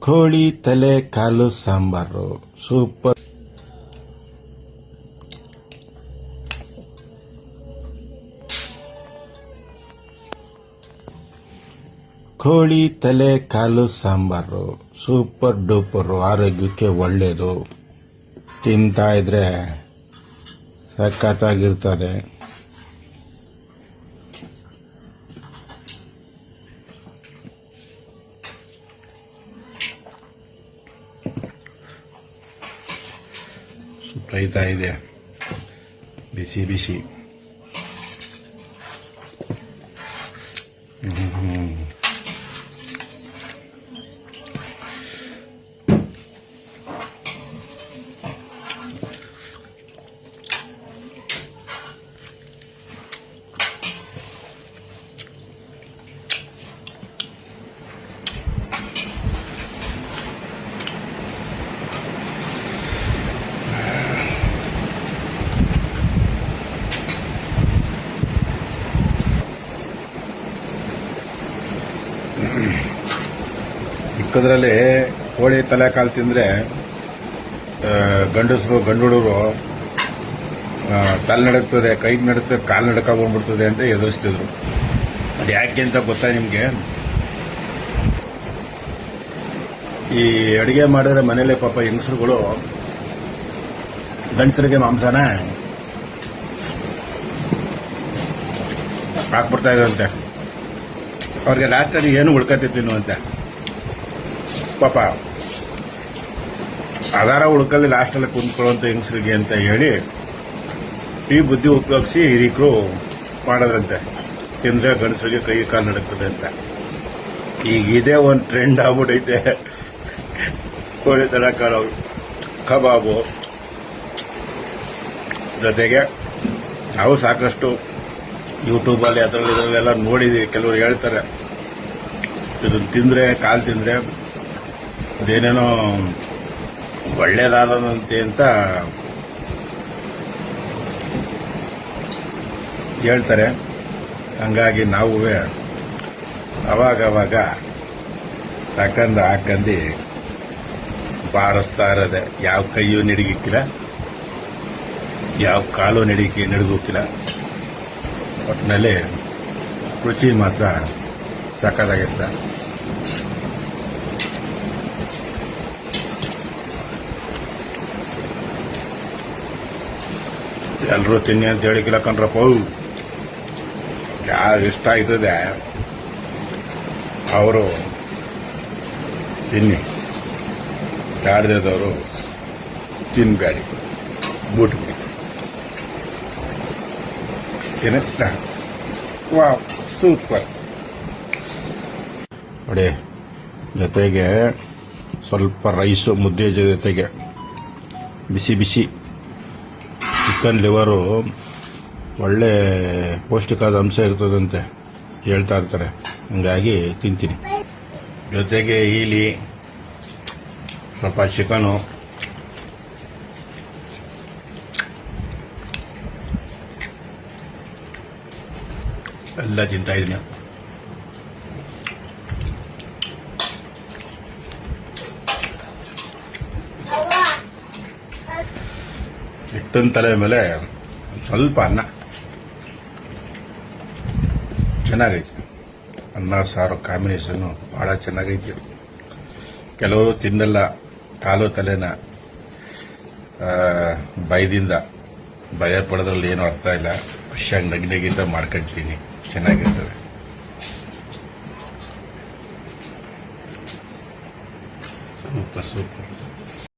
ಕೋಳಿ ತಲೆ ಕಾಲು ಸಾಂಬಾರು ಸೂಪರ್. ಕೋಳಿ ತಲೆ ಕಾಲು ಸಾಂಬಾರು ಸೂಪರ್ ಡೂಪರು, ಆರೋಗ್ಯಕ್ಕೆ ಒಳ್ಳೆಯದು. ತಿಂತಾ ಇದ್ರೆ ಸಖತ್ತಾಗಿರ್ತದೆ. ಸುತ್ತೈತಾ ಇದೆ ಬಿಸಿ ಬಿಸಿ. ಚಿಕ್ಕದ್ರಲ್ಲಿ ಕೋಳಿ ತಲೆ ಕಾಲು ತಿಂದ್ರೆ ಗಂಡಸರು ಗಂಡು ಹುಡುಗರು ತಲೆ ನಡುತ್ತದೆ, ಕೈ ನಡುತ್ತೆ, ಕಾಲು ನಡಕ ಬಂದ್ಬಿಡ್ತದೆ ಅಂತ ಎದುರಿಸ್ತಿದ್ರು. ಅದು ಯಾಕೆ ಅಂತ ಗೊತ್ತಾ ನಿಮ್ಗೆ? ಈ ಅಡಿಗೆ ಮಾಡಿದ್ರೆ ಮನೇಲೆ ಪಾಪ ಹೆಂಗಸರುಗಳು ಗಂಡಸರಿಗೆ ಮಾಂಸನ ಹಾಕ್ಬಿಡ್ತಾ ಇದ್ರಂತೆ. ಅವ್ರಿಗೆ ಲಾಸ್ಟಲ್ಲಿ ಏನು ಉಳ್ಕತ್ತಿತ್ತು ಅಂತ ಪಾಪ ಆಧಾರ ಉಳ್ಕಲ್ಲಿ ಲಾಸ್ಟಲ್ಲಿ ಕುಂತ್ಕೊಳ್ಳುವಂತ ಹೆಂಗಸರಿಗೆ ಅಂತ ಹೇಳಿ ಈ ಬುದ್ಧಿ ಉಪಯೋಗಿಸಿ ಹಿರಿಕರು ಮಾಡೋದಂತೆ. ತಿಂದ್ರೆ ಗಂಡಸರಿಗೆ ಕೈ ಕಾಲು ನಡುತ್ತದೆ ಅಂತ. ಈಗ ಇದೇ ಒಂದು ಟ್ರೆಂಡ್ ಆಗ್ಬಿಟ್ಟೈತೆ. ಕೋಳಿ ತಲೆ ಕಾಳು ಕಬಾಬು ಜೊತೆಗೆ ನಾವು ಸಾಕಷ್ಟು ಯೂಟ್ಯೂಬಲ್ಲಿ ಅದರಲ್ಲಿ ಇದರಲ್ಲೆಲ್ಲ ನೋಡಿದ್ವಿ. ಕೆಲವರು ಹೇಳ್ತಾರೆ ಇದನ್ನ ತಿಂದ್ರೆ ಕಾಲು ತಿಂದ್ರೆ ಅದೇನೇನೋ ಒಳ್ಳೇದಾದಂತೆ ಅಂತ ಹೇಳ್ತಾರೆ. ಹಂಗಾಗಿ ನಾವು ಅವಾಗವಾಗ ತಕ್ಕಂದು ಹಾಕಂದು ಬಾರಿಸ್ತಾ ಇರೋದೆ. ಯಾವ ಕೈಯೂ ನಡಿಗಿಕ್ಕಿಲ್ಲ, ಯಾವ ಕಾಲು ನಡುಗೋಕ್ಕಿಲ್ಲ. ಒಟ್ಟಿನಲ್ಲಿ ರುಚಿ ಮಾತ್ರ ಸಕ್ಕತ್ತಾಗಿರುತ್ತೆ. ಎಲ್ಲರೂ ತಿನ್ನಿ ಅಂತ ಹೇಳಿಕಿಲ್ಲ ಕಣ್ರಪ್ಪ. ಯಾರು ಇಷ್ಟ ಆಯ್ತದೆ ಅವರು ತಿನ್ನಿ, ಯಾರ್ದವರು ತಿನ್ಬೇಡಿ, ಬಿಟ್ಬಿಡಿ. ಏನಿಲ್ಲ ವಾವ್ ಸೂಪರ್. ನೋಡಿ, ಜೊತೆಗೆ ಸ್ವಲ್ಪ ರೈಸು, ಮುದ್ದೆ ಜೊತೆಗೆ ಬಿಸಿ ಬಿಸಿ ಚಿಕನ್ ಲಿವರು ಒಳ್ಳೆ ಪೌಷ್ಟಿಕಾದ ಅಂಶ ಇರ್ತದಂತೆ ಹೇಳ್ತಾ ಇರ್ತಾರೆ. ಹಂಗಾಗಿ ತಿಂತೀನಿ. ಜೊತೆಗೆ ಈಲಿ, ಸ್ವಲ್ಪ ಚಿಕನು, ಎಲ್ಲ ತಿಂತಾ ಇದ್ದೀನಿ. ಹಿಟ್ಟಿನ ತಲೆ ಮೇಲೆ ಸ್ವಲ್ಪ ಅನ್ನ, ಚೆನ್ನಾಗೈತಿ. ಅನ್ನ ಸಾರು ಕಾಂಬಿನೇಷನ್ನು ಭಾಳ ಚೆನ್ನಾಗೈತಿ. ಕೆಲವರು ತಿನ್ನಲ್ಲ ಕಾಲು ತಲೆನ, ಭಯದಿಂದ ಭಯ ಪಡೋದ್ರಲ್ಲಿ ಏನೂ ಅರ್ಥ ಇಲ್ಲ. ಖುಷಿಯಾಗಿ ನಗಿನಗಿಂದ ಮಾಡ್ಕೊಳ್ತೀನಿ, ಚೆನ್ನಾಗಿರ್ತದೆ. Super super.